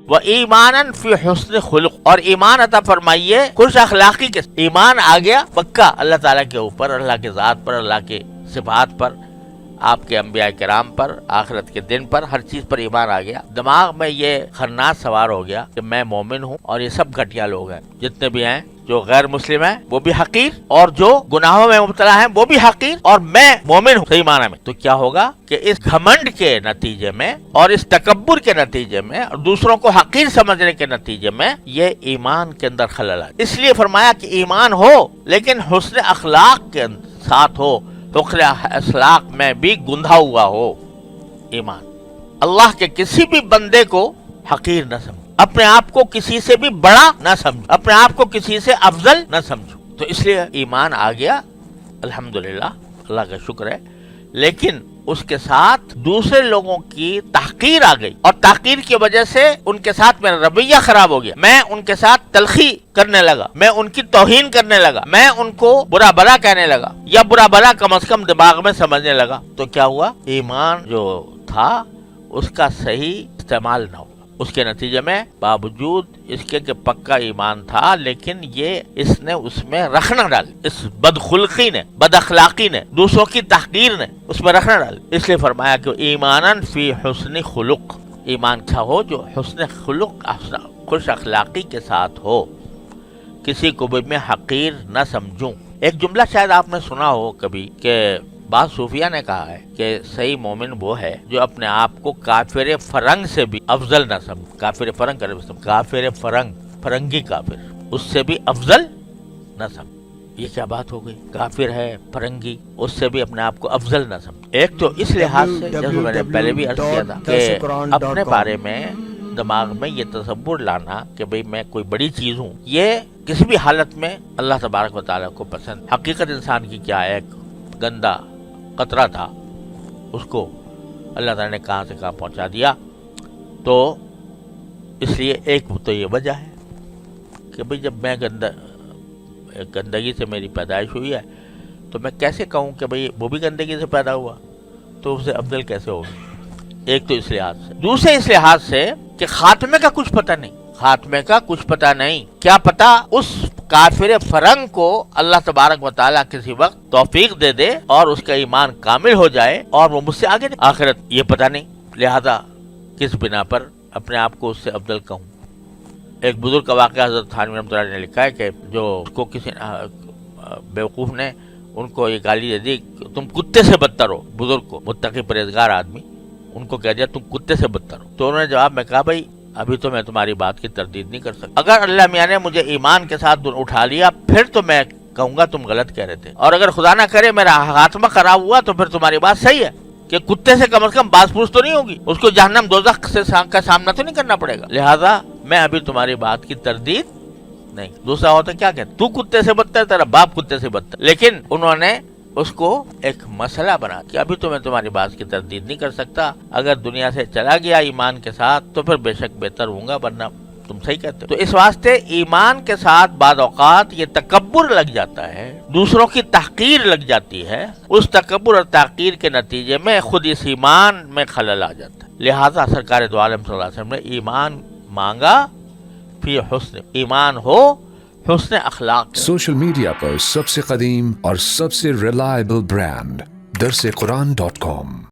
وہ ایمانن فی حسن خلق، اور ایمان عطا فرمائیے خوش اخلاقی کے، ایمان آ گیا پکا اللہ تعالیٰ کے اوپر، اللہ کے ذات پر، اللہ کے صفات پر، آپ کے انبیاء کرام پر، آخرت کے دن پر، ہر چیز پر ایمان آ گیا، دماغ میں یہ خناس سوار ہو گیا کہ میں مومن ہوں اور یہ سب گھٹیا لوگ ہیں، جتنے بھی ہیں جو غیر مسلم ہیں وہ بھی حقیر، اور جو گناہوں میں مبتلا ہیں وہ بھی حقیر، اور میں مومن ہوں صحیح معنی میں۔ تو کیا ہوگا کہ اس گھمنڈ کے نتیجے میں اور اس تکبر کے نتیجے میں اور دوسروں کو حقیر سمجھنے کے نتیجے میں یہ ایمان کے اندر خلل آئے۔ اس لیے فرمایا کہ ایمان ہو لیکن حسن اخلاق کے ساتھ ہو، حسن اخلاق میں بھی گندھا ہوا ہو ایمان۔ اللہ کے کسی بھی بندے کو حقیر نہ سمجھو، اپنے آپ کو کسی سے بھی بڑا نہ سمجھو، اپنے آپ کو کسی سے افضل نہ سمجھو۔ تو اس لیے ایمان آ گیا الحمدللہ، اللہ کا شکر ہے، لیکن اس کے ساتھ دوسرے لوگوں کی تحقیر آ گئی، اور تحقیر کی وجہ سے ان کے ساتھ میرا رویہ خراب ہو گیا، میں ان کے ساتھ تلخی کرنے لگا، میں ان کی توہین کرنے لگا، میں ان کو برا بھلا کہنے لگا، یا برا بھلا کم از کم دماغ میں سمجھنے لگا۔ تو کیا ہوا؟ ایمان جو تھا اس کا صحیح استعمال نہ ہوا۔ اس کے نتیجے میں باوجود اس کے کہ پکا ایمان تھا، لیکن یہ اس نے اس میں رکھنا ڈال، اس بدخلقی نے، بد اخلاقی نے، دوسروں کی تحقیر نے اس میں رکھنا ڈال۔ اس لیے فرمایا کہ ایمانن فی حسن خلق، ایمان کیا ہو جو حسن خلق، خوش اخلاقی کے ساتھ ہو، کسی کو بھی میں حقیر نہ سمجھوں۔ ایک جملہ شاید آپ نے سنا ہو کبھی کہ بعض صوفیہ نے کہا ہے کہ صحیح مومن وہ ہے جو اپنے آپ کو کافر فرنگ سے بھی افضل نہ سمجھ، کافر فرنگ کافر فرنگ، فرنگی کافر، اس سے بھی افضل نہ سمجھ۔ یہ کیا بات ہو گئی؟ کافر ہے فرنگی، اس سے بھی اپنے آپ کو افضل نہ سمجھ۔ ایک تو اس لحاظ سے جیسے میں نے پہلے بھی عرض کیا تھا کہ اپنے بارے میں دماغ میں یہ تصور لانا کہ بھئی میں کوئی بڑی چیز ہوں، یہ کسی بھی حالت میں اللہ تبارک و تعالیٰ کو پسند۔ حقیقت انسان کی کیا ہے؟ ایک گندا قطرہ تھا، اس کو اللہ تعالیٰ نے کہاں سے کہاں پہنچا دیا۔ تو اس لیے ایک تو یہ وجہ ہے کہ بھئی جب میں گندگی سے میری پیدائش ہوئی ہے تو میں کیسے کہوں کہ بھئی وہ بھی گندگی سے پیدا ہوا تو اسے افضل کیسے ہوگی؟ ایک تو اس لحاظ سے۔ دوسرے اس لحاظ سے کہ خاتمے کا کچھ پتہ نہیں، خاتمے کا کچھ پتہ نہیں، کیا پتہ اس کافر فرنگ کو اللہ تبارک و تعالیٰ کسی وقت توفیق دے دے اور اس کا ایمان کامل ہو جائے اور وہ مجھ سے آگے آخرت، یہ پتہ نہیں، لہذا کس بنا پر اپنے آپ کو اس سے افضل کہوں۔ ایک بزرگ کا واقعہ حضرت تھانوی رحمۃ اللہ نے لکھا ہے کہ جو اس کو کسی بیوقوف نے ان کو یہ گالی دے دی کہ تم کتے سے بدتر ہو، بزرگ کو، متقی پرہیزگار آدمی، ان کو کہہ دیا تم کتے سے بدتر ہو۔ تو انہوں نے جواب میں کہا بھائی ابھی تو میں تمہاری بات کی تردید نہیں کر سکتا، اگر اللہ میاں نے مجھے ایمان کے ساتھ اٹھا لیا پھر تو میں کہوں گا تم غلط کہہ رہے تھے، اور اگر خدا نہ کرے میرا خاتمہ خراب ہوا تو پھر تمہاری بات صحیح ہے کہ کتے سے کم از کم باز پوچھ تو نہیں ہوگی، اس کو جہنم دوزخ سے کا سامنا تو نہیں کرنا پڑے گا، لہذا میں ابھی تمہاری بات کی تردید نہیں۔ دوسرا ہوتا کیا کہتے تو کتے سے بدتر، تیرا باپ کتے سے بدتر، لیکن انہوں نے اس کو ایک مسئلہ بنا کہ ابھی تو میں تمہاری بات کی تردید نہیں کر سکتا، اگر دنیا سے چلا گیا ایمان کے ساتھ تو پھر بے شک بہتر ہوں گا، ورنہ تم صحیح کہتے ہو۔ تو اس واسطے ایمان کے ساتھ بعض اوقات یہ تکبر لگ جاتا ہے، دوسروں کی تحقیر لگ جاتی ہے، اس تکبر اور تحقیر کے نتیجے میں خود اس ایمان میں خلل آ جاتا ہے۔ لہذا سرکار دو عالم صلی اللہ علیہ وسلم نے ایمان مانگا فی حسن، ایمان ہو حسن اخلاق۔ سوشل میڈیا پر سب سے قدیم اور سب سے ریلائبل برانڈ درسقرآن.com